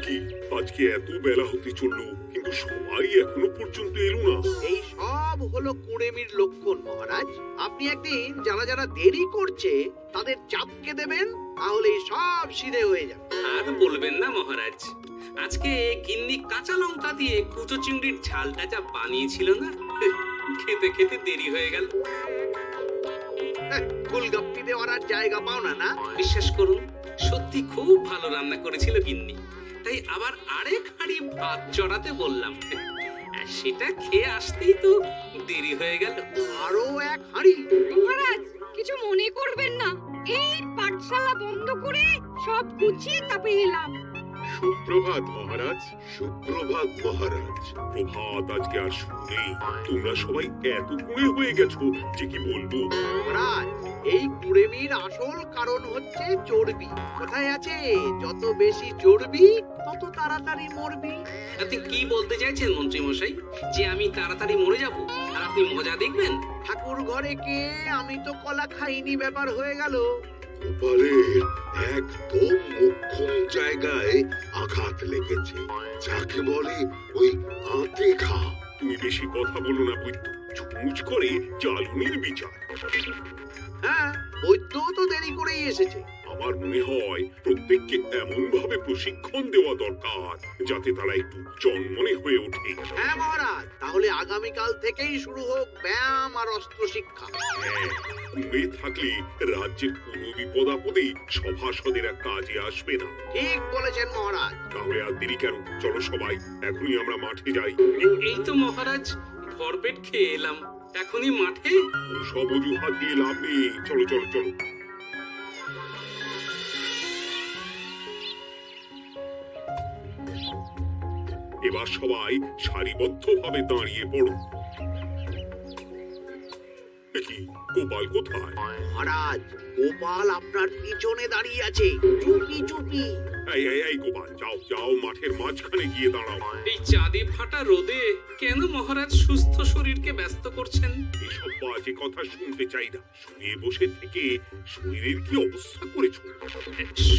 কি আজকে এত বেলা হতে চললো, কিন্তু সবাই এখনো পর্যন্ত এলো না। এই সব হলো কুড়েমির লক্ষণ মহারাজ। আপনি একদিন যারা যারা দেরি করছে তাদের চাপকে দেবেন, তাহলে সব সিধে হয়ে যাবে। আর বলবেন না মহারাজ, আজকে গিন্নি কাঁচা লঙ্কা দিয়ে কুচো চিংড়ির ঝালটা যা বানিয়েছিল না, খেতে খেতে দেরি হয়ে গেল। ফুলগাপ্পি দেওয়ার আর জায়গা পাও না না? বিশ্বাস করুন, সত্যি খুব ভালো রান্না করেছিল গিন্নি, তাই আবার আরেক হাঁড়ি ভাত চড়াতে বললাম। আর সেটা খেয়ে আসতেই তো দেরি হয়ে গেল। আরো এক হাঁড়ি? মহারাজ কিছু মনে করবেন না, এই পাঠশালা বন্ধ করে সব গুছিয়ে তাপে এলাম। সুপ্রভাত মহারাজ। সুপ্রভাত মহারাজ। প্রভাত আজকে আর শুনেই, তোমরা সবাই এত কুঁড়ে হয়ে গেছো যে কি বলবো। মহারাজ, এই কুড়েমির আসল কারণ হচ্ছে চর্বি। কোথায় আছে, যত বেশি চর্বি তত তাড়াতাড়ি মরবি। আপনি কি বলতে চাইছেন মন্ত্রী মশাই, যে আমি তাড়াতাড়ি মরে যাব আর আপনি মজা দেখবেন? ঠাকুর ঘরে কে, আমি তো কলা খাইনি ব্যাপার হয়ে গেল। কপালের একদম মোক্ষম জায়গায় আঘাত লেগেছে, যাকে বলে ওই আঁতে ঘা। তুমি বেশি কথা বলো না বৈদ্য, ছুঁচ করে জ্বালুনির বিচার। হ্যাঁ, বৈদ্য তো দেরি করেই এসেছে। আমার মনে হয় প্রত্যেককে এমন ভাবে প্রশিক্ষণ দেওয়া দরকার যাতে তারা একটু চনমনে হয়ে ওঠে। হ্যাঁ মহারাজ, তাহলে আগামীকাল থেকেই শুরু হোক ব্যায়াম আর অস্ত্র শিক্ষা। হ্যাঁ, কুঁড়ে থাকলে রাজ্যের কোনো বিপদ আপদে সভাসদেরা কাজে আসবে না। ঠিক বলেছেন মহারাজ। তাহলে আর দেরি কেন, চলো সবাই এখনই আমরা মাঠে যাই। এই তো মহারাজ, ভরপেট খেয়ে এলাম, এখনই মাঠে? সব অজুহাত দিয়ে লাভ নেই, চলো চলো চলো। এবার সবাই সারিবদ্ধভাবে দাঁড়িয়ে পড়ো। কি, গোপাল কোথায়? মহারাজ, গোপাল আপনার পিছনে দাঁড়িয়ে আছে, চুপি চুপি। এই এই এই গোপাল, যাও যাও, মাঠের মাঝখানে গিয়ে দাঁড়াও। এই চাঁদে ফাটা রোদে কেন মহারাজ সুস্থ শরীরকে ব্যস্ত করছেন? এসব বাজে কথা শুনতে চাই না। শুয়ে বসে থেকে শরীরের কি অবস্থা করেছো?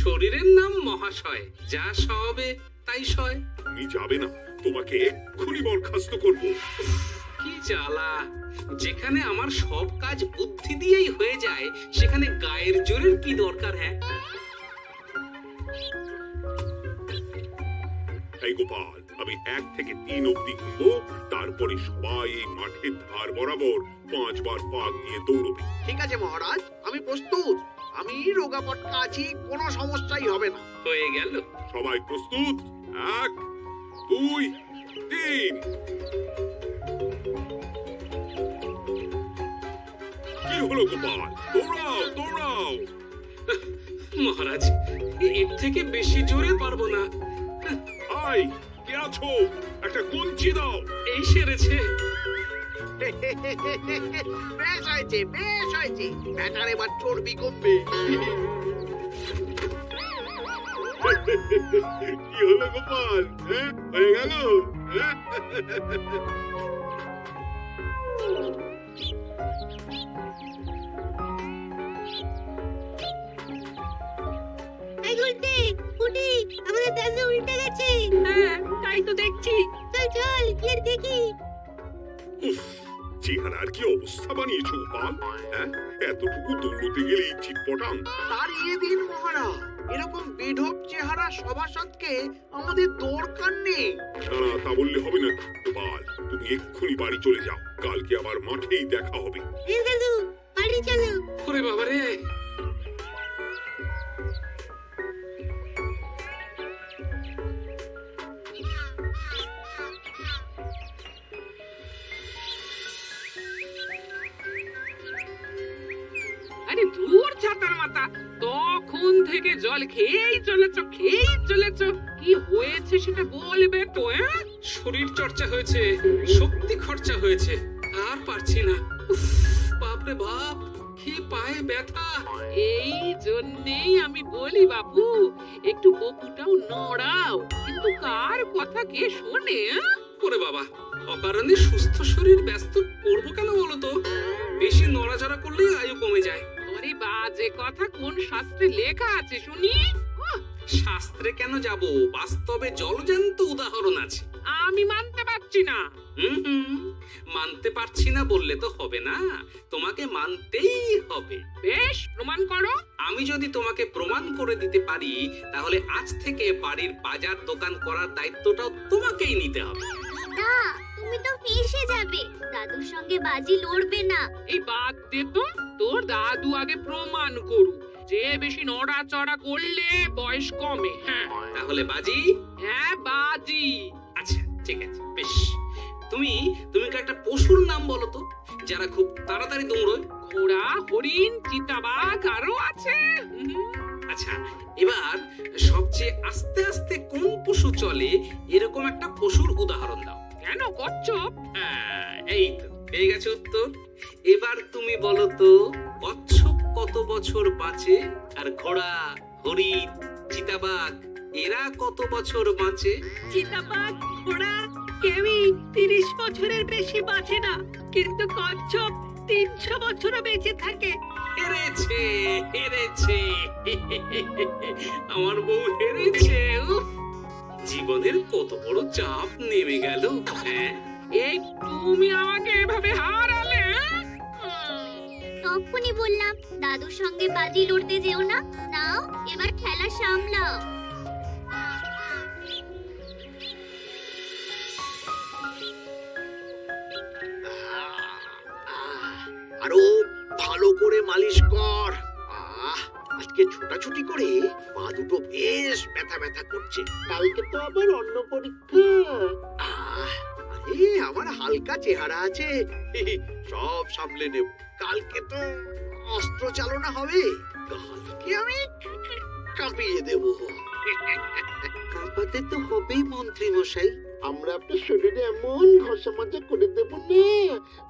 শরীরের নাম মহাশয়, যা সবে তাই সয়। তুমি যাবে না, তোমাকে এক্ষুনি বরখাস্ত করবো। কি জ্বালা, যেখানে আমার সব কাজ বুদ্ধি দিয়েই হয়ে যায়, সেখানে গায়ের জোরের কি দরকার? হ্যাঁ, এই গোপাল, আমি 1 থেকে 3 অব্দি গুনবো, তারপরে সবাই এই মাঠের ধার বরাবর 5 বার পাক দিয়ে দৌড়বে। ঠিক আছে মহারাজ, আমি প্রস্তুত। আমি রোগা পটকা আছি, কোনো সমস্যাই হবে না। হয়ে গেল। সবাই প্রস্তুত? 1 2 3। কি হলো গোপাল, দৌড়াও দৌড়াও। মহারাজ, এর থেকে বেশি জোরে পারবো না। আই, কে আছো? একটা কঞ্চি দাও। এই সেরেছে। বেশ হয়েছে, বেশ হয়েছে। ব্যাটার এবার চর্বি কমবে। কি হলো গোপাল, হ্যাঁ? হয়ে গেল? হ্যাঁ? এই গুলতে, উঠি, আমাদের দাদু উল্টে গেছে। হ্যাঁ, তাই তো দেখছি। চল চল, গিয়ে দেখি। উফ, চেহারার কি অবস্থা বানিয়েছো গোপাল, হ্যাঁ? এতটুকু দৌড়তে গেলেই চিটপটাং। তাড়িয়ে দিন মহারাজ, এরকম বেঢপ চেহারা সভাসদকে আমাদের দরকার নেই। না না, তা বললে হবে না গোপাল, তুমি এক্ষুনি বাড়ি চলে যাও, কালকে আবার মাঠেই দেখা হবে। এই দাদু, বাড়ি চলো। ওরে বাবারে, আরে দূর ছাতার মাথা, তখন থেকে জল খেয়েই চলেছ। কি হয়েছে সেটা বলবে তো? শরীর চর্চা হয়েছে, শক্তি খরচা হয়েছে, আর পারছি না। উফ, বাপরে বাপ, কি পায়ে ব্যথা। এই জন্যেই আমি বলি বাবু, একটু বপুটাও নড়াও, কিন্তু কার কথা কে শোনে? ওরে বাবা, অকারণে সুস্থ শরীর ব্যস্ত করবো কেন বলো তো? নড়াচড়া করলেই আয়ু কমে যায়। ওরে বাজে কথা কোন শাস্ত্রে লেখা আছে শুনি? শাস্ত্রে কেন যাব, বাস্তবে জলজ্যান্ত উদাহরণ আছে। আমি মানতে পারছি না। হুম, মানতে পারছি না বললে তো হবে না, তোমাকে মানতেই হবে। বেশ, প্রমাণ করো। আমি যদি তোমাকে প্রমাণ করে দিতে পারি, তাহলে আজ থেকে বাড়ির বাজার দোকান করার দায়িত্বটাও তোমাকেই নিতে হবে। না, তুমি তো ফেঁসে যাবে। দাদুর সঙ্গে বাজি লড়বে না। এই বাদ দে তো, তোর দাদু আগে প্রমাণ করুক যে বেশি নড়াচড়া করলে বয়স কমে। হ্যাঁ তাহলে বাজি? হ্যাঁ, বাজি। আচ্ছা ঠিক আছে, বেশ। তুমি তুমি একটা পশুর নাম বলো তো, যারা খুব তাড়াতাড়ি দৌড়য়। ঘোড়া, হরিণ, চিতাবাঘ আরো আছে। আচ্ছা, এবার সবচেয়ে আস্তে আস্তে কোন পশু চলে এরকম একটা পশুর উদাহরণ দাও। কেন কচ্ছপ? এই তো পেয়ে গেছে উত্তর। এবার তুমি বলো তো, কচ্ছপ কত বছর বাঁচে, আর ঘোড়া, হরিণ, চিতাবাঘ এরা কত বছর বাঁচে? চিতাবাঘ, ঘোড়া কেউই 30 বছরের বেশি বাঁচে না, কিন্তু কচ্ছপ 300 বছরও বেঁচে থাকে। হেরেছে, হেরেছে, আমার বউ হেরেছে। উফ, জীবনের কত বড় চাপ নেমে গেল। হ্যাঁ, এই তুমি আমাকে এভাবে হারালে? তখনই বললাম দাদুর সঙ্গে বাজি লড়তে যেও না। নাও, এবার খেলা সামলাও। আরো ভালো করে মালিশ কর। আজকে ছোটাছুটি করে পা দুটো বেশ ব্যথা ব্যথা করছে। কালকে তো আবার অন্য পরীক্ষা। আরে আমার হালকা চেহারা আছে, সব সামলে নেব। কালকে তো অস্ত্র চালনা হবে, কালকে আমি কাঁপিয়ে দেব। কাঁপাতে তো হবেই মন্ত্রী মশাই। আমরা আপনার শরীরে এমন ঘষা মাজা করে দেব না,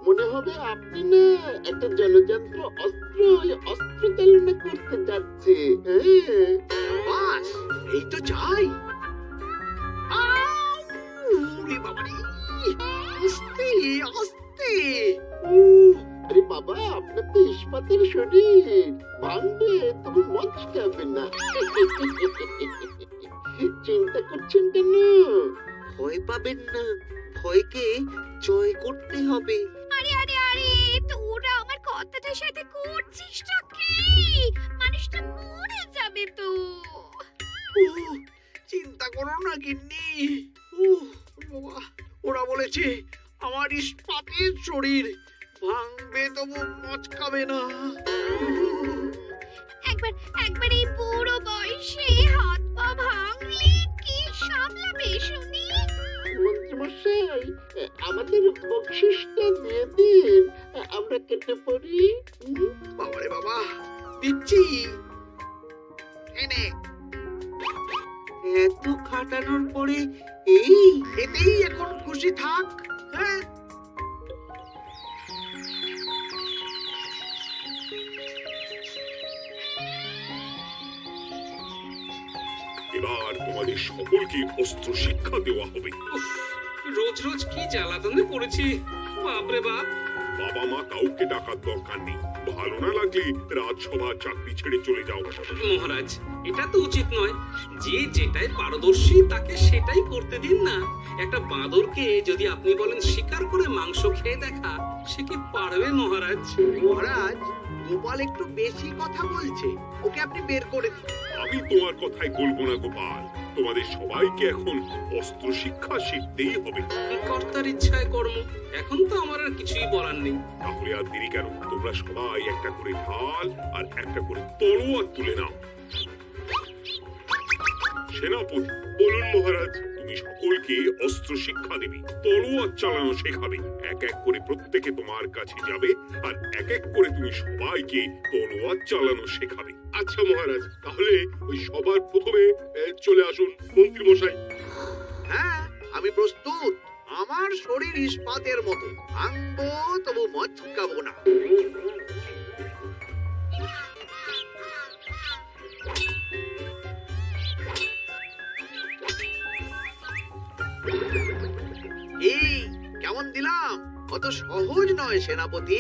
মনে হবে আপনি না একটা জনযন্ত্র অস্ত্র চালনা করতে যাচ্ছে। বাস এই তো চাই। ওরে বাবারে, আস্তে আস্তে। আরে বাবা, আপনার তো ইস্পাতের শরীর, ভাঙবে তবে মচকাবে না। চিন্তা করছেন কেন? ভয় পাবেন না, ভয়কে জয় করতে হবে। আরে আরে আরে, তোরা আমার কথাটার সাথে করছিস কি? মানুষটা মরে যাবে তো। চিন্তা করো না গিন্নি। বাবা, ওরা বলেছে আমার ইস্পাতের শরীর, ভাঙবে তবু মচকাবে না। একবার এই বুড়ো বয়সে হাত পা ভাঙলে কি সামলাবে শুনি? মন্ত্রীমশাই, আমাদের বকশিসটা দিয়ে দিন, আমরা কেটে পড়ি। বাবারে বাবা, দিচ্ছি। এনে এত খাটানোর পরে এতেই এখন খুশি থাক। হ্যাঁ, এবার তোমাদের সকলকে অস্ত্র শিক্ষা দেওয়া হবে। উফ, রোজ রোজ কি জ্বালাতনে পড়েছি, বাপরে বাপ। বাবা মা কাউকে ডাকার দরকার নেই, ভালো না লাগলে রাজসভা চাকরি ছেড়ে চলে যাও। মহারাজ, এটা তো উচিত নয়। যে যেটাই পারদর্শী তাকে সেটাই করতে দিন না। একটা বাঁদরকে যদি আপনি বলেন শিকার করে মাংস খেয়ে দেখা, সে কি পারবে মহারাজ? মহারাজ, গোপাল একটু বেশি কথা বলছে, ওকে আপনি বের করে দিন। আমি তোমার কথাই বলবো না গোপাল, তোমাদের সবাইকে এখন অস্ত্র শিক্ষা শিখতেই হবে। কর্তার ইচ্ছায় কর্ম, এখন তো আমার আর কিছুই বলার নেই। তাহলে আর দেরি কেন, তোমরা সবাই একটা করে ঢাল আর একটা করে তলোয়ার তুলে নাও। সেনাপতি, বলুন মহারাজ। তুমি সকলকে অস্ত্র শিক্ষা দেবে, তলোয়ার চালানো শেখাবে। এক এক করে প্রত্যেকে তোমার কাছে যাবে আর এক এক করে তুমি সবাইকে তলোয়ার চালানো শেখাবে। আচ্ছা মহারাজ, তাহলে ওই সবার প্রথমে চলে আসুন মন্ত্রী মশাই। হ্যাঁ, আমি প্রস্তুত। আমার শরীর ইস্পাতের মতো, ভাঙবো তবু মচকাবো না। এই কেমন দিলাম? অত সহজ নয় সেনাপতি।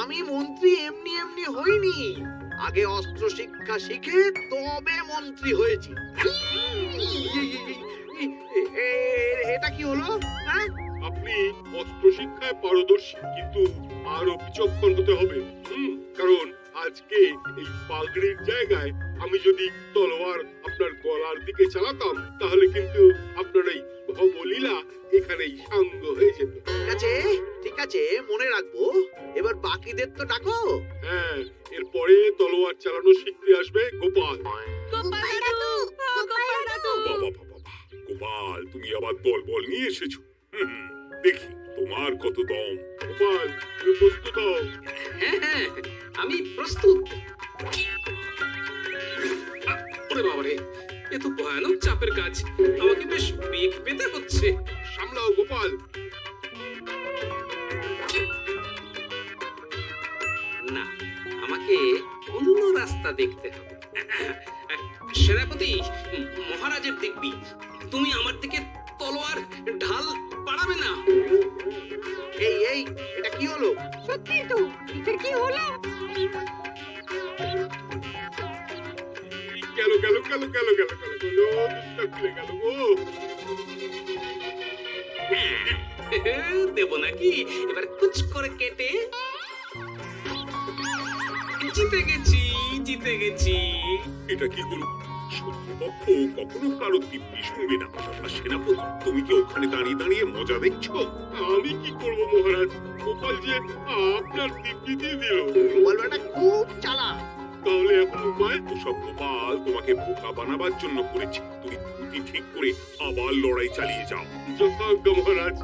আমি মন্ত্রী এমনি এমনি হইনি, আগে অস্ত্র শিক্ষা শিখে তবে মন্ত্রী হয়েছি। এটা কি হলো? হ্যাঁ, আপনি অস্ত্র শিক্ষায় পারদর্শী, কিন্তু আরো বিচক্ষণ হতে হবে। কারণ আজকে এই পাগড়ির জায়গায় আমি যদি তলোয়ার আপনার গলার দিকে চালাতাম, তাহলে কিন্তু আপনার এই ভবলীলা এখানেই সাঙ্গ হয়ে যেত। ঠিক আছে ঠিক আছে, মনে রাখবো। এবার বাকিদের তো ডাকো। হ্যাঁ, এরপরে তলোয়ার চালানো শিখতে আসবে গোপাল। গোপাল দাদু, ও গোপাল দাদু। বাবা বাবা বাবা, গোপাল তুমি আবার দল বল নিয়ে এসেছো। দেখি তোমার কত দম। গোপাল, তুমি প্রস্তুত হও। হ্যাঁ হ্যাঁ, আমি প্রস্তুত। ওরে বাবারে, এ তো ভয়ানক চাপের কাজ, আমাকে বেশ বেগ পেতে হচ্ছে। সামলাও গোপাল। না, আমাকে অন্য রাস্তা দেখতে হবে। সেনাপতি, মহারাজের দিব্যি, তুমি আমার দিকে তলোয়ার ঢাল পাড়াবে না। এই এই, এটা কি হলো? সত্যি তো, এটা কি হলো? গেল গেল গেল গেল গেল গেল গেল, দুধটা খুলে গেল গো। দেব নাকি এবার কুচ করে কেটে? জিতে গেছি, জিতে গেছি। এটা কি হলো? শত্রুপক্ষ কখনো কারো দিব্যি শুনবে না। আর সেনাপতি, তুমি কি ওখানে দাঁড়িয়ে দাঁড়িয়ে মজা দেখছো? আমি কি করব মহারাজ, গোপাল যে আপনার দিব্যি দিয়ে দিল। গোপাল বেটা খুব চালাক। তাহলে এখন উপায়? ওসব গোপাল তোমাকে বোকা বানাবার জন্য করেছে। তুমি বুদ্ধি ঠিক করে আবার লড়াই চালিয়ে যাও। যথাজ্ঞা মহারাজ।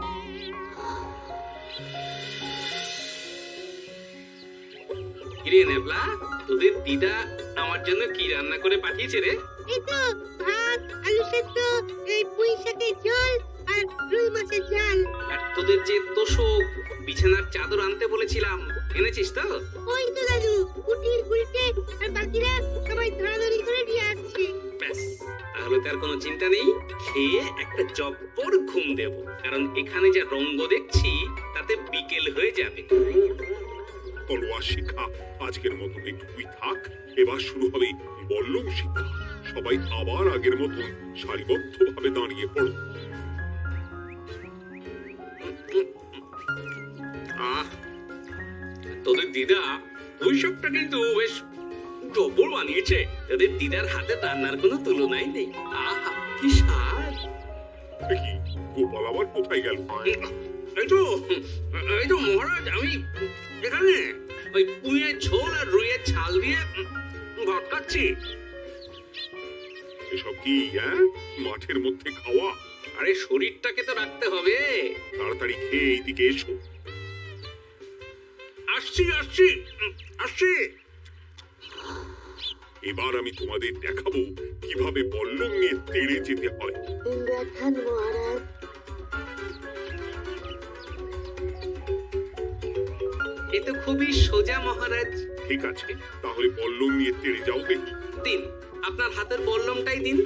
কিরে নেবলা, তোদের দিদা আমার জন্য কি রান্না করে পাঠিয়েছে রে? এই তো ভাত, আলু সেদ্ধ, এই পুঁই শাকের ঝোল আর রুই মাছের ঝাল। আর তোদের যে তোষক, বিছানার চাদর আনতে বলেছিলাম, এনেছিস তো? ওই তো দাদু, কুটির গুলটে আর বাকিরা সবাই ধরাধরি করে নিয়ে আসছে। ব্যাস, তাহলে তার কোনো চিন্তা নেই। খেয়ে একটা জব্বর ঘুম দেব, কারণ এখানে যা রঙ্গ দেখছি তাতে বিকেল হয়ে যাবে। তলোয়ার শিক্ষা আজকের মতো একটুকুই থাক। এবার শুরু হবে বল্লম শিক্ষা। সবাই আবার আগের মতো সারিবদ্ধভাবে দাঁড়িয়ে পড়ো। তোদের দিদা ওইসবটা কিন্তু বেশ জব্বর বানিয়েছে। তোদের দিদার হাতে রান্নার কোনো তুলনাই নেই। আহা, কি স্বাদ! দেখি গোপাল আবার কোথায় গেল? এই তো মহারাজ, আমি এখানে ওই পুঁইয়ের ঝোল আর রুইয়ের ছাল দিয়ে ভাত খাচ্ছি। এসব কি মাঠের মধ্যে খাওয়া? আরে শরীরটাকে তো রাখতে হবে। তাড়াতাড়ি খেয়ে এইদিকে এসো। আসছি আসছি আসছি। এবার আমি তোমাদের দেখাবো কিভাবে বল্লম নিয়ে তেড়ে যেতে হয়। দেখান মহারাজ। এ তো খুবই সোজা মহারাজ। ঠিক আছে, তাহলে বল্লম নিয়ে তেড়ে যাও দেখি। দিন, আপনার হাতের বল্লমটাই দিন।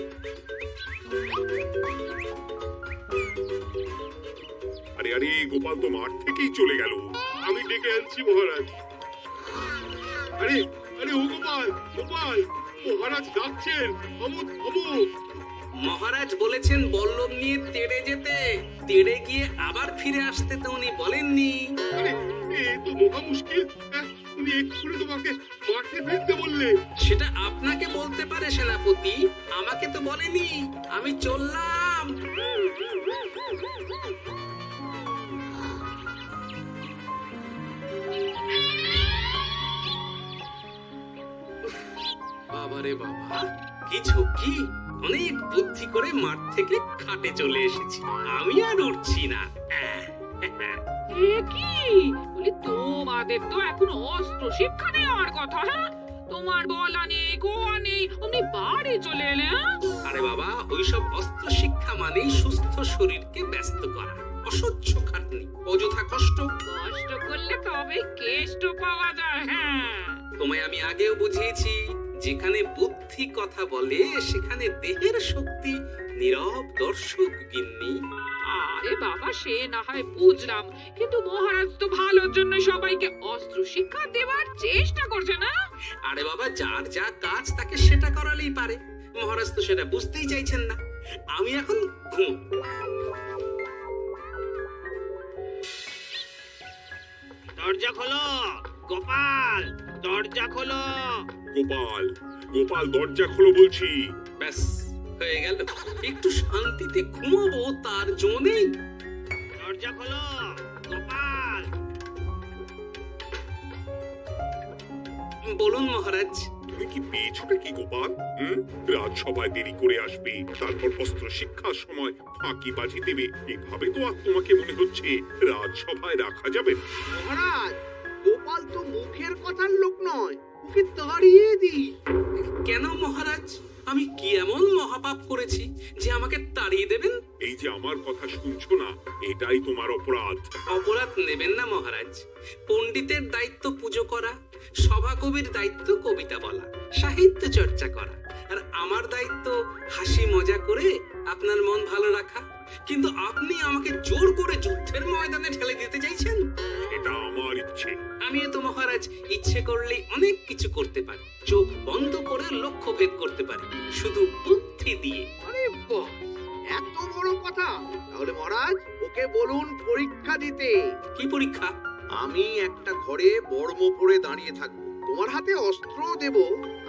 আরে আরে, গোপাল তো মাঠ থেকেই চলে গেল। আমি ডেকে আনছি মহারাজ। আরে আরে, ও গোপাল, গোপাল, মহারাজ ডাকছেন। থামো থামো। মহারাজ বলেছেন বল্লম নিয়ে তেড়ে যেতে, তেড়ে গিয়ে আবার ফিরে আসতে তো উনি বলেননি। আরে, এ তো মহা মুশকিল। উনি এক্ষুনি তোমাকে মাঠে ফিরতে বললে। সেটা আপনাকে বলতে পারে সেনাপতি, আমাকে তো বলেনি। আমি চললাম। বাবারে বাবা, কি ঝক্কি! অনেক বুদ্ধি করে মাঠ থেকে খাটে চলে এসেছি। আমি আর উঠছি না। এ কি বলি, তোমাদের তো এখন অস্ত্র শিক্ষা নেওয়ার কথা। হ্যাঁ, তোমার বলা নেই, গোয়া নেই, অমনি বাড়ি চলে এলে। আরে বাবা, ওইসব অস্ত্র শিক্ষা মানেই সুস্থ শরীরকে ব্যস্ত করা, অসহ্য খাটনি, অযথা কষ্ট। কষ্ট করলে তবে কেষ্ট পাওয়া যায়। হ্যাঁ, তোমায় আমি আগেও বুঝিয়েছি, যেখানে বুদ্ধি কথা বলে সেখানে দেহের শক্তি নীরব দর্শক গিন্নি। আরে বাবা, সে না হয় বুঝলাম, কিন্তু মহারাজ তো ভালোর জন্য সবাইকে অস্ত্র শিক্ষা দেওয়ার চেষ্টা করছে না? আরে বাবা, যার যা কাজ তাকে সেটা করালেই পারে। মহারাজ তো সেটা বুঝতেই চাইছেন না। আমি এখন ঘুম। দরজা খোলো গোপাল, দরজা খোলো। গোপাল, গোপাল দরজা খোলো বলছি। ব্যাস হয়ে গেল। একটু শান্তিতে ঘুমাবো তার জো নেই। দরজা খোলো গোপাল। বলুন মহারাজ। তুমি কি পেয়েছোটা কি গোপাল? রাজসভায় দেরি করে আসবে, তারপর অস্ত্র শিক্ষার সময় ফাঁকি বাজি দেবে। এভাবে তো আর তোমাকে মনে হচ্ছে রাজসভায় রাখা যাবে না। মহারাজ, গোপাল তো মুখের কথার লোক নয়, ওকে তাড়িয়ে দিই। কেন মহারাজ? আমি কি এমন মহাপাপ করেছি যে আমাকে তাড়িয়ে দেবেন? এই যে আমার কথা শুনছো না, এটাই তোমার অপরাধ। অপরাধ নেবেন না মহারাজ। পণ্ডিতের দায়িত্ব পুজো করা, সভাকবির দায়িত্ব কবিতা বলা, সাহিত্য চর্চা করা, আর আমার দায়িত্ব হাসি মজা করে আপনার মন ভালো রাখা। কিন্তু আপনি আমাকে জোর করে যুদ্ধের ময়দানে ঠেলে দিতে চাইছেন। এটা আমার ইচ্ছে। আমি তো মহারাজ ইচ্ছে করলেই অনেক কিছু করতে পারি। চোখ বন্ধ করে লক্ষ্য ভেদ করতে পারি, শুধু বুদ্ধি দিয়ে। আরে বাহ, এত বড় কথা! তাহলে মহারাজ, ওকে বলুন পরীক্ষা দিতে। কি পরীক্ষা? আমি একটা ঘরে বর্ম পরে দাঁড়িয়ে থাকবো, তোমার হাতে অস্ত্র দেব,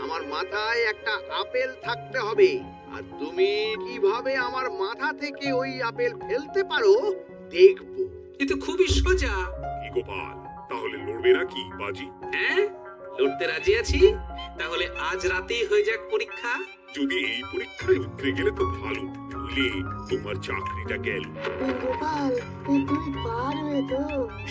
আমার মাথায় একটা আপেল থাকতে হবে, আর তুমি কিভাবে আমার মাথা থেকে ওই আপেল ফেলতে পারো দেখবো। এ তো খুবই সোজা। কি গোপাল, তাহলে লড়বে নাকি বাজি? হ্যাঁ, লড়তে রাজি আছি। তাহলে আজ রাতেই হয়ে যাক পরীক্ষা। যদি এই পরীক্ষায় উতরে গেলে তো ভালো, নইলে তোমার চাকরিটা গেল। গোপাল, তুমি পারবে তো?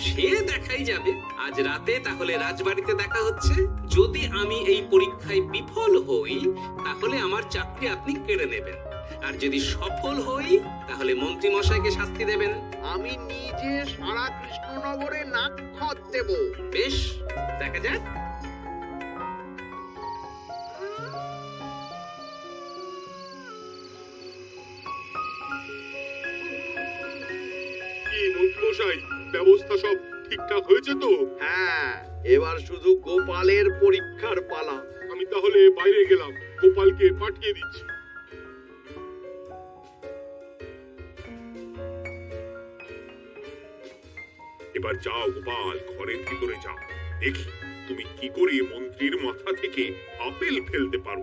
সে দেখাই যাবে আজ রাতে। তাহলে রাজবাড়িতে দেখা হচ্ছে। যদি আমি এই পরীক্ষায় বিফল হই, তাহলে আমার চাকরি আপনি কেড়ে নেবেন, আর যদি সফল হই তাহলে মন্ত্রী মশাইকে শাস্তি দেবেন। আমি নিজে সারা কৃষ্ণনগরে নাক্ষত দেব। বেশ, দেখা যাক। কি মন্ত্রীমশাই, ব্যবস্থা সব ঠিকঠাক হয়েছে তো? হ্যাঁ, এবার শুধু গোপালের পরীক্ষার পালা। আমি তাহলে বাইরে গেলাম, গোপালকে পাঠিয়ে দিচ্ছি। এবার যাও গোপাল, ঘরের ভিতরে যাও, দেখি তুমি কি করে মন্ত্রীর মাথা থেকে আপেল ফেলতে পারো।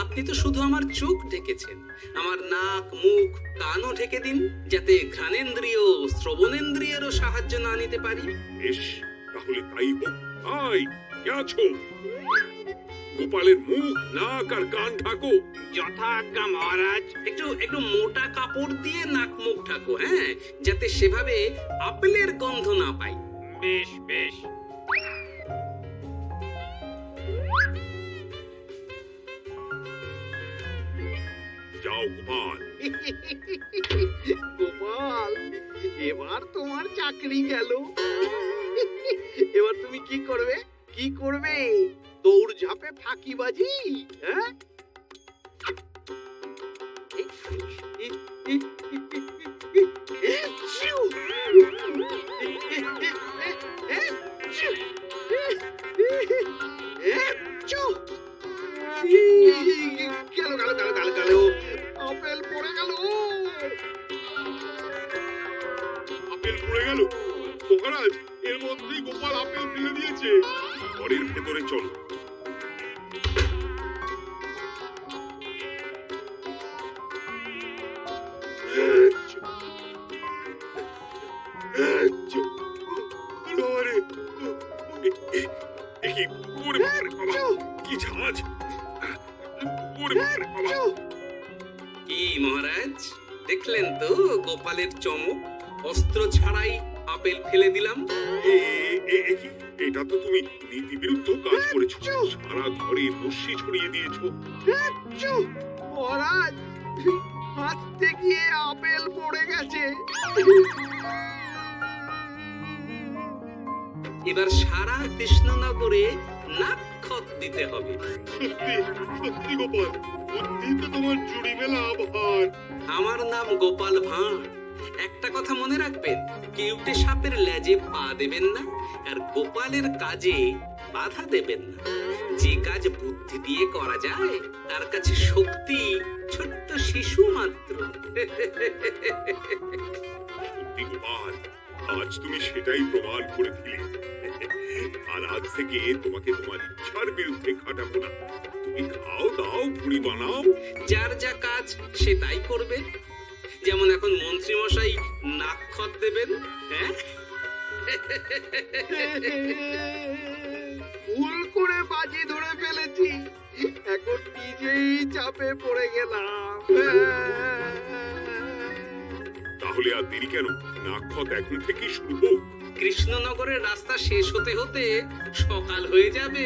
আপনি তো শুধু আমার চোখ ঢেকেছেন, আমার নাক, মুখ, কানও ঢেকে দিন, যাতে ঘ্রাণেন্দ্রিয়, শ্রবণেন্দ্রিয়েরও সাহায্য না নিতে পারি। বেশ, তাহলে তাই হোক। আই, কে আছো? গোপালের মুখ, নাক আর কান ঢাকো। যথাজ্ঞা মহারাজ। একটু একটু মোটা কাপড় দিয়ে নাক মুখ ঢাকো, হ্যাঁ, যাতে সেভাবে আপেলের গন্ধ না পাই। বেশ বেশ। যাও গোপাল। গোপাল, এবার তোমার চাকরি গেল। এবার তুমি কি করবে? কি করবে? দৌড় ঝাঁপে ফাঁকিবাজি? হ্যাঁ? গেল গেল গেল গেল গেল, আপেল পড়ে গেল। আপেল পড়ে গেল মহারাজ, এর মধ্যেই গোপাল আপেল ফেলে দিয়েছে। ঘরের ভেতরে চলো। কি ঝাঁজ! কি মহারাজ, দেখলেন তো গোপালের চমক? অস্ত্র ছাড়াই আপেল ফেলে দিলাম। এটা তো তুমি নীতি বিরুদ্ধ কাজ করেছো। সারা ঘরে রশ্মি ছড়িয়ে দিয়েছো। মহারাজ, হাতে গিয়ে আপেল পড়ে গেছে। এবার সারা কৃষ্ণনগরে নাক্ষত দিতে হবে। সত্যি সত্যি গোপাল, বুদ্ধি তো তোমার জুড়ি মেলা আভার। আমার নাম গোপাল ভাঁড়, একটা কথা মনে রাখবেন, কেউটে সাপের লেজে পা দেবেন না, আর গোপালের কাজে বাধা দেবেন না। যে কাজ বুদ্ধি দিয়ে করা যায় তার কাছে শক্তি ছোট্ট শিশু মাত্র। সত্যি গোপাল, আজ তুমি সেটাই প্রমাণ করে দিলে। আর আজ থেকে তোমাকে তোমার ইচ্ছার বিরুদ্ধে খাটাবো না। তুমি খাও দাও, ভুড়ি বানাও। যার যা কাজ সে তাই করবে। যেমন এখন মন্ত্রী মশাই নাক্ষত দেবেন। হ্যাঁ, ভুল করে বাজি ধরে ফেলেছি, এখন নিজেই চাপে পড়ে গেলাম। তাহলে আর দেরি কেন? নাক্ষত এখন থেকে শুরু হোক। কৃষ্ণনগরের রাস্তা শেষ হতে হতে সকাল হয়ে যাবে।